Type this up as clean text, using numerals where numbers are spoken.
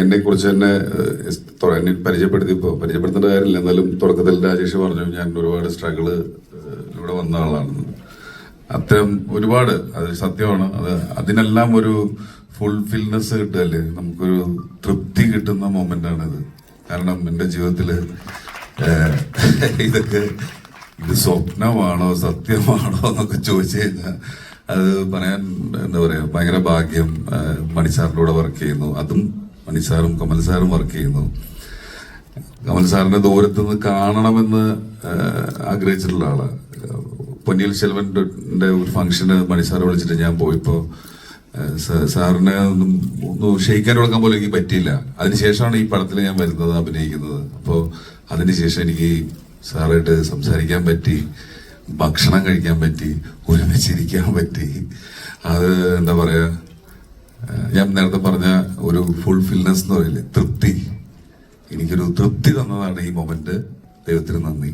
എന്നെ കുറിച്ച് തന്നെ എന്നെ പരിചയപ്പെടുത്തേണ്ട കാര്യമില്ല. എന്നാലും തുടക്കത്തിൽ രാജേഷ് പറഞ്ഞു ഞാൻ ഒരുപാട് സ്ട്രഗിളിലൂടെ വന്ന ആളാണെന്ന്. അത്തരം ഒരുപാട്, അത് സത്യമാണ്. അതിനെല്ലാം ഒരു ഫുൾഫിൽനെസ് കിട്ടുകയല്ലേ, നമുക്കൊരു തൃപ്തി കിട്ടുന്ന മൊമെന്റാണിത്. കാരണം എൻ്റെ ജീവിതത്തില് ഇത് സ്വപ്നമാണോ സത്യമാണോ എന്നൊക്കെ ചോദിച്ചു കഴിഞ്ഞാൽ അത് പറയാൻ എന്താ പറയാ, ഭയങ്കര ഭാഗ്യം. മണിസാറിന്റെ കൂടെ വർക്ക് ചെയ്യുന്നു, അതും മണിസാറും കമൽ സാറും വർക്ക് ചെയ്യുന്നു. കമൽ സാറിനെ ദൂരത്തുനിന്ന് കാണണമെന്ന് ആഗ്രഹിച്ചിട്ടുള്ള ആളാണ്. പൊന്നിയിൽ സെൽവന്റെ ഒരു ഫംഗ്ഷന് മണിസാർ വിളിച്ചിട്ട് ഞാൻ പോയപ്പോ സാറിനെ ഒന്ന് ക്ഷയിക്കാൻ കൊടുക്കാൻ പോലും എനിക്ക് പറ്റിയില്ല. അതിനുശേഷമാണ് ഈ പടത്തിൽ ഞാൻ വരുന്നത്, അഭിനയിക്കുന്നത്. അപ്പോൾ അതിനുശേഷം എനിക്ക് സാറായിട്ട് സംസാരിക്കാൻ പറ്റി, ഭക്ഷണം കഴിക്കാൻ പറ്റി, ഒരുമിച്ചിരിക്കാൻ പറ്റി. അത് എന്താ പറയാ, ഞാൻ നേരത്തെ പറഞ്ഞ ഒരു ഫുൾഫിൽനെസ് എന്ന് പറയില്ലേ, തൃപ്തി. എനിക്കൊരു തൃപ്തി തന്നതാണ് ഈ മൊമെന്റ്. ദൈവത്തിന് നന്ദി.